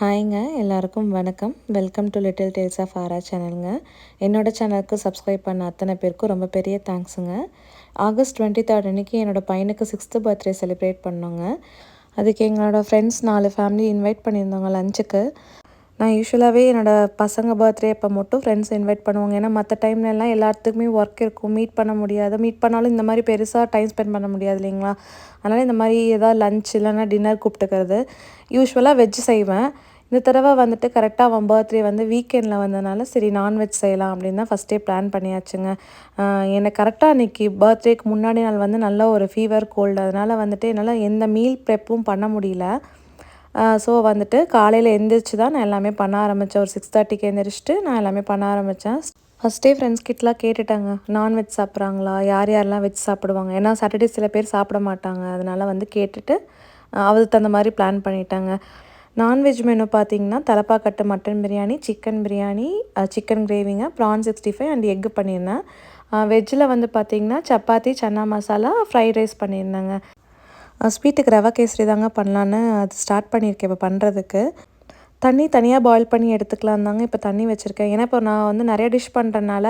ஹாய்ங்க எல்லாருக்கும் வணக்கம். Welcome to Little Tales of Aara சேனலுங்க. என்னோடய சேனலுக்கு சப்ஸ்கிரைப் பண்ண அத்தனை பேருக்கும் ரொம்ப பெரிய தேங்க்ஸுங்க. ஆகஸ்ட் 23 அன்றைக்கி என்னோடய பையனுக்கு 6th பர்த்டே செலிப்ரேட் பண்ணோங்க. அதுக்கு எங்களோடய ஃப்ரெண்ட்ஸ் 4 ஃபேமிலி இன்வைட் பண்ணியிருந்தோங்க லஞ்சுக்கு. நான் யூஸ்வலாகவே என்னோடய பசங்க பர்த்டே அப்போ மட்டும் ஃப்ரெண்ட்ஸ் இன்வைட் பண்ணுவாங்க. ஏன்னா மற்ற டைம்லலாம் எல்லாத்துக்குமே ஒர்க் இருக்கும், மீட் பண்ண முடியாது. மீட் பண்ணாலும் இந்த மாதிரி பெருசாக டைம் ஸ்பெண்ட் பண்ண முடியாது இல்லைங்களா? அதனால் இந்த மாதிரி ஏதாவது லஞ்ச் இல்லைன்னா டின்னர் கூப்பிட்டுக்கிறது. யூஸ்வலாக வெஜ் செய்வேன். இந்த தடவை வந்துட்டு கரெக்டாக அவன் பர்த்டே வந்து வீக்கெண்டில் வந்ததுனால சரி நான்வெஜ் செய்யலாம் அப்படின்னு தான் ஃபஸ்ட்டே பிளான் பண்ணியாச்சுங்க. எனக்கு கரெக்டாக அன்றைக்கி பர்த்டேக்கு முன்னாடி நாள் வந்து நல்ல ஒரு ஃபீவர் கோல்டு, அதனால் வந்துட்டு என்னால் எந்த மீல் ப்ரெப்பும் பண்ண முடியல. ஸோ வந்துட்டு காலையில் எழுந்திரிச்சு தான் நான் எல்லாமே பண்ண ஆரம்பித்தேன். ஒரு 6:30க்கு எழுந்திரிச்சிட்டு நான் எல்லாமே பண்ண ஆரம்பித்தேன். ஃபஸ்ட்டே ஃப்ரெண்ட்ஸ் கிட்டலாம் கேட்டுட்டாங்க, நான்வெஜ் சாப்பிட்றாங்களா, யார் யாரெல்லாம் வெஜ் சாப்பிடுவாங்க. ஏன்னா சாட்டர்டே சில பேர் சாப்பிட மாட்டாங்க. அதனால் வந்து கேட்டுட்டு அதுக்கு தகுந்த மாதிரி பிளான் பண்ணிட்டாங்க. நான்வெஜ் மெனு பார்த்திங்கன்னா Thalappakatti mutton biryani, chicken biryani, chicken கிரேவிங்க, ப்ரான் 65 அண்ட் எக்கு பண்ணியிருந்தேன். வெஜ்ஜில் வந்து பார்த்திங்கன்னா சப்பாத்தி, சன்னா மசாலா, ஃப்ரைட் ரைஸ் பண்ணியிருந்தேங்க. ஸ்வீட்டுக்கு ரவை கேசரி தாங்க பண்ணலான்னு அது ஸ்டார்ட் பண்ணியிருக்கேன் இப்போ பண்ணுறதுக்கு. தண்ணி தனியாக பாயில் பண்ணி எடுத்துக்கலாம் தாங்க இப்போ தண்ணி வச்சுருக்கேன். ஏன்னா இப்போ நான் வந்து நிறைய டிஷ் பண்ணுறனால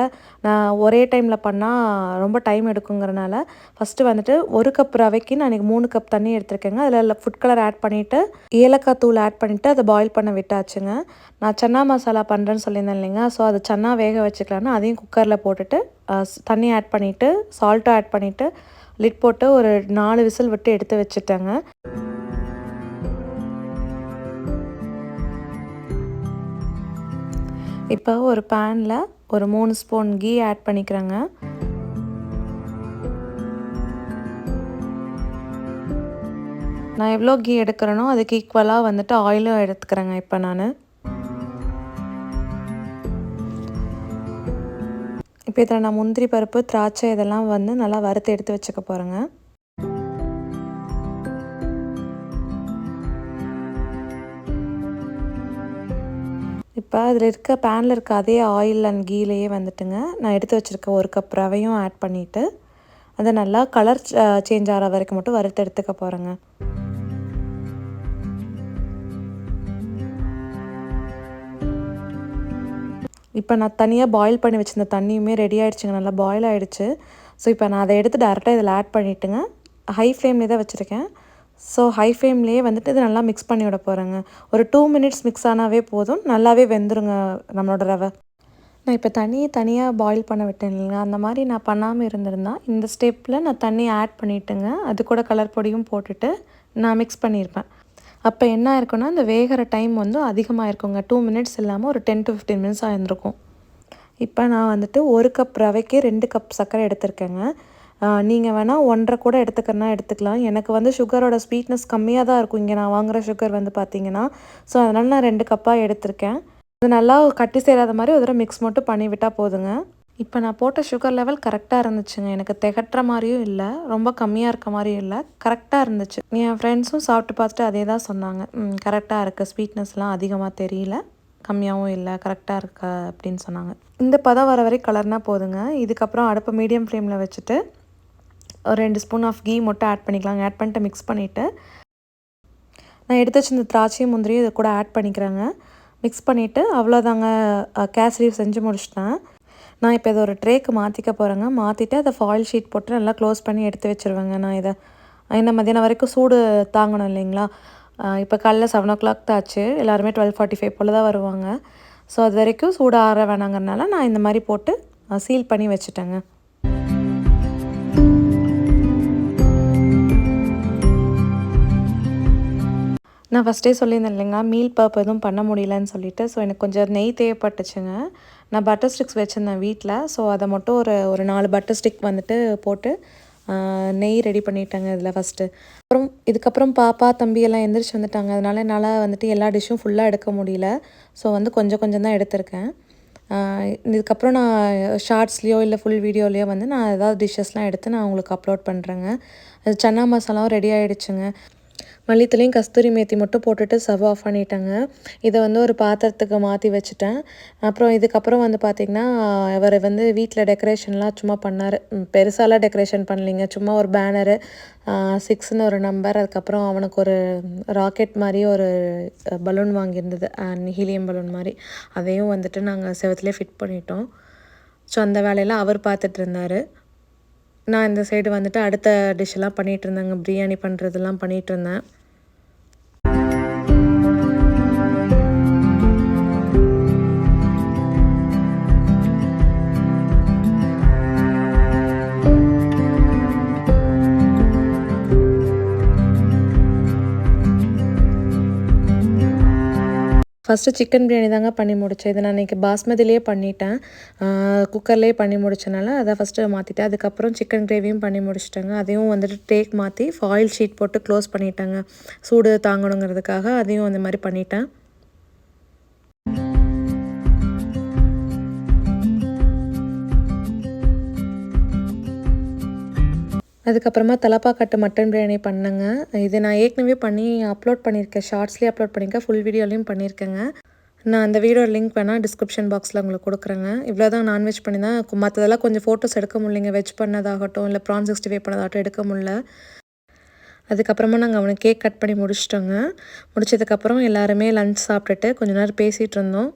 நான் ஒரே டைமில் பண்ணால் ரொம்ப டைம் எடுக்குங்கிறனால ஃபஸ்ட்டு வந்துட்டு 1 கப் ரவைக்கு நான் இன்றைக்கி 3 கப் தண்ணி எடுத்துருக்கேங்க. அதில் ஃபுட் கலர் ஆட் பண்ணிவிட்டு ஏலக்காய் தூள் ஆட் பண்ணிவிட்டு அதை பாயில் பண்ண விட்டாச்சுங்க. நான் சன்னா மசாலா பண்ணுறேன்னு சொல்லியிருந்தேன் இல்லைங்க. ஸோ அது சன்னா வேக வச்சுக்கலான்னு அதையும் குக்கரில் போட்டுட்டு தண்ணி ஆட் பண்ணிவிட்டு சால்ட்டும் ஆட் பண்ணிவிட்டு லிட் போட்டு ஒரு 4 விசில் விட்டு எடுத்து வச்சுட்டேங்க. இப்போ ஒரு பேனில் ஒரு 3 ஸ்பூன் கீ ஆட் பண்ணிக்கிறேங்க. நான் எவ்வளோ கீ எடுக்கிறேனோ அதுக்கு ஈக்குவலாக வந்துட்டு ஆயிலும் எடுத்துக்கிறேங்க இப்போ நான். இப்போ இதில் நான் முந்திரி பருப்பு, திராட்சை இதெல்லாம் வந்து நல்லா வறுத்து எடுத்து வச்சுக்க போகிறேங்க. இப்போ அதில் இருக்க பேனில் இருக்க அதே ஆயில் அண்ட் கீலையே வந்துட்டுங்க நான் எடுத்து வச்சுருக்க 1 கப் ரவையும் ஆட் பண்ணிவிட்டு அதை நல்லா கலர் சேஞ்ச் ஆகிற வரைக்கும் மட்டும் வறுத்து எடுத்துக்க போகிறேங்க. இப்போ நான் தனியாக பாயில் பண்ணி வச்சுருந்த தண்ணியுமே ரெடி ஆகிடுச்சுங்க, நல்லா பாயில் ஆகிடுச்சு. ஸோ இப்போ நான் அதை எடுத்து டேரெக்டாக இதில் ஆட் பண்ணிவிட்டுங்க. ஹை ஃப்ளேம்லேயே தான் வச்சுருக்கேன். ஸோ ஹை ஃப்ளேம்லேயே வந்துட்டு இது நல்லா மிக்ஸ் பண்ணி விட போகிறேங்க. ஒரு 2 மினிட்ஸ் மிக்ஸ் ஆனாவே போதும், நல்லாவே வெந்துருங்க நம்மளோட ரவை. நான் இப்போ தண்ணியை தனியாக பாயில் பண்ண விட்டேன் இல்லைங்க, அந்த மாதிரி நான் பண்ணாமல் இருந்திருந்தா இந்த ஸ்டெப்பில் நான் தண்ணி ஆட் பண்ணிவிட்டுங்க அது கூட கலர் பொடியும் போட்டுட்டு நான் மிக்ஸ் பண்ணியிருப்பேன். அப்போ என்ன ஆயிருக்குன்னா இந்த வேகிற டைம் வந்து அதிகமாக இருக்குங்க. 2 மினிட்ஸ் இல்லாமல் ஒரு 10 to 15 மினிட்ஸ் ஆயிருந்திருக்கும். இப்போ நான் வந்துட்டு 1 கப் ரவைக்கு 2 கப் சர்க்கரை எடுத்திருக்கேங்க. நீங்கள் வேணால் 1.5 கூட எடுத்துக்கிறனா எடுத்துக்கலாம். எனக்கு வந்து சுகரோட ஸ்வீட்னஸ் கம்மியாக தான் இருக்கும் இங்கே நான் வாங்குகிற சுகர் வந்து பார்த்திங்கன்னா. ஸோ அதனால் நான் 2 கப்பாக எடுத்திருக்கேன். அது நல்லா கட்டி சேராத மாதிரி ஒரு தடவை மிக்ஸ் மட்டும் பண்ணி விட்டால் போதுங்க. இப்போ நான் போட்ட சுகர் லெவல் கரெக்டாக இருந்துச்சுங்க. எனக்கு திகட்டுற மாதிரியும் இல்லை, ரொம்ப கம்மியாக இருக்க மாதிரியும் இல்லை, கரெக்டாக இருந்துச்சு. என் ஃப்ரெண்ட்ஸும் சாப்பிட்டு பார்த்துட்டு அதே தான் சொன்னாங்க. கரெக்டாக இருக்குது, ஸ்வீட்னஸ்லாம் அதிகமாக தெரியல, கம்மியாகவும் இல்லை, கரெக்டாக இருக்கா அப்படின்னு சொன்னாங்க. இந்த பதம் வர வரை கலர்னால் போதுங்க. இதுக்கப்புறம் அடுப்பை மீடியம் ஃப்ளேமில் வச்சுட்டு ஒரு 2 ஸ்பூன் ஆஃப் கீ மட்டும் ஆட் பண்ணிக்கலாங்க. ஆட் பண்ணிட்டு மிக்ஸ் பண்ணிவிட்டு நான் எடுத்து வச்சு இந்த திராட்சையும் முந்திரியும் இதை கூட ஆட் பண்ணிக்கிறேங்க. மிக்ஸ் பண்ணிவிட்டு அவ்வளோதாங்க, கேசரி செஞ்சு முடிச்சிட்டேன். நான் இப்போ இதை ஒரு ட்ரேக்கு மாற்றிக்க போகிறேங்க. மாற்றிட்டு அதை ஃபாயில் ஷீட் போட்டு நல்லா க்ளோஸ் பண்ணி எடுத்து வச்சுருவேங்க. நான் இதை ஏன்னா மதியானம் வரைக்கும் சூடு தாங்கணும் இல்லைங்களா. இப்போ காலைல 7 o'clock தான் ஆச்சு, எல்லாருமே 12:45 போல் தான் வருவாங்க. ஸோ அது வரைக்கும் சூடு ஆற வேணாங்கிறனால நான் இந்த மாதிரி போட்டு சீல் பண்ணி வச்சுட்டேங்க. நான் ஃபஸ்ட்டே சொல்லியிருந்தேன் இல்லைங்களா, மீல் பர்ப் எதுவும் பண்ண முடியலன்னு சொல்லிட்டு. ஸோ எனக்கு கொஞ்சம் நெய் தேவைப்பட்டுச்சுங்க. நான் பட்டர் ஸ்டிக்ஸ் வச்சுருந்தேன் வீட்டில். ஸோ அதை மட்டும் ஒரு 4 பட்டர் ஸ்டிக் வந்துட்டு போட்டு நெய் ரெடி பண்ணிட்டேங்க இதில் ஃபஸ்ட்டு. இதுக்கப்புறம் பாப்பா தம்பி எல்லாம் எந்திரிச்சு வந்துட்டாங்க. அதனால என்னால் வந்துட்டு எல்லா டிஷ்ஷும் ஃபுல்லாக எடுக்க முடியல. ஸோ வந்து கொஞ்சம் கொஞ்சம் தான் எடுத்திருக்கேன். இதுக்கப்புறம் நான் ஷார்ட்ஸ்லேயோ இல்லை ஃபுல் வீடியோலேயோ வந்து நான் ஏதாவது டிஷ்ஷஸ்லாம் எடுத்து நான் உங்களுக்கு அப்லோட் பண்ணுறேங்க. அது சன்னா மசாலாவும் ரெடி ஆகிடுச்சுங்க. மல்லித்தலையும் கஸ்தூரி மேத்தி மட்டும் போட்டுட்டு ஸ்டவ் ஆஃப் பண்ணிட்டேங்க. இதை வந்து ஒரு பாத்திரத்துக்கு மாற்றி வச்சுட்டேன். அப்புறம் இதுக்கப்புறம் வந்து பார்த்திங்கன்னா, அவர் வந்து வீட்டில் டெக்கரேஷன்லாம் சும்மா பண்ணார். பெருசாலாம் டெக்கரேஷன் பண்ணலைங்க. சும்மா ஒரு பேனரு, 6ன்னு ஒரு நம்பர், அதுக்கப்புறம் அவனுக்கு ஒரு ராக்கெட் மாதிரி ஒரு பலூன் வாங்கியிருந்தது, ஹீலியம் பலூன் மாதிரி. அதையும் வந்துட்டு நாங்கள் செவத்துலேயே ஃபிட் பண்ணிட்டோம். ஸோ அந்த வேலையெல்லாம் அவர் பார்த்துட்டு இருந்தார். நான் இந்த சைடு வந்துட்டு அடுத்த டிஷ்ஷெல்லாம் பண்ணிகிட்டு இருந்தேங்க. பிரியாணி பண்ணுறதெல்லாம் பண்ணிகிட்டு இருந்தேன். ஃபஸ்ட்டு சிக்கன் பிரியாணி தாங்க பண்ணி முடித்தேன். இது நான் இன்றைக்கி பாஸ்மதிலேயே பண்ணிட்டேன். குக்கர்லேயே பண்ணி முடித்தனால அதை ஃபஸ்ட்டு மாற்றிட்டேன். அதுக்கப்புறம் சிக்கன் கிரேவியும் பண்ணி முடிச்சிட்டேங்க. அதையும் வந்துட்டு டேக் மாற்றி ஃபாயில் ஷீட் போட்டு க்ளோஸ் பண்ணிட்டேங்க. சூடு தாங்கணுங்கிறதுக்காக அதையும் அந்த மாதிரி பண்ணிட்டேன். அதுக்கப்புறமா தலப்பாக்கட்டு மட்டன் பிரியாணி பண்ணேங்க. இது நான் ஏற்கனவே பண்ணி அப்லோட் பண்ணியிருக்கேன். ஷார்ட்ஸ்லேயே அப்லோட் பண்ணியிருக்கேன். ஃபுல் வீடியோலையும் பண்ணியிருக்கேங்க. நான் அந்த வீடியோ லிங்க் வேணால் டிஸ்கிரிப்ஷன் பாக்ஸில் உங்களுக்கு கொடுக்குறேங்க. இவ்வளோ தான் நான்வெஜ் பண்ணி தான். மற்றதெல்லாம் கொஞ்சம் ஃபோட்டோஸ் எடுக்க முடியலைங்க. வெஜ் பண்ணதாகட்டும், இல்லை ப்ரான் 65 பண்ணதாகட்டும் எடுக்க முடியல. அதுக்கப்புறமா நாங்கள் அவனுக்கு கேக் கட் பண்ணி முடிச்சிட்டோங்க. முடிச்சதுக்கப்புறம் எல்லாருமே லஞ்ச் சாப்பிட்டுட்டு கொஞ்ச நேரம் பேசிகிட்டு இருந்தோம்.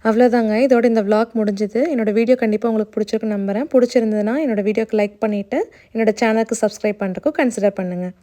அவ்வளோதாங்க. இதோட இந்த விளாக் முடிஞ்சுது. என்னோடய வீடியோ கண்டிப்பாக உங்களுக்கு பிடிச்சிருக்குன்னு நம்புகிறேன். பிடிச்சிருந்ததுன்னா என்னோடய வீடியோக்கு லைக் பண்ணிவிட்டு என்னோடய சேனலுக்கு சப்ஸ்கிரைப் பண்ணுறதுக்கும் கன்சிடர் பண்ணுங்கள்.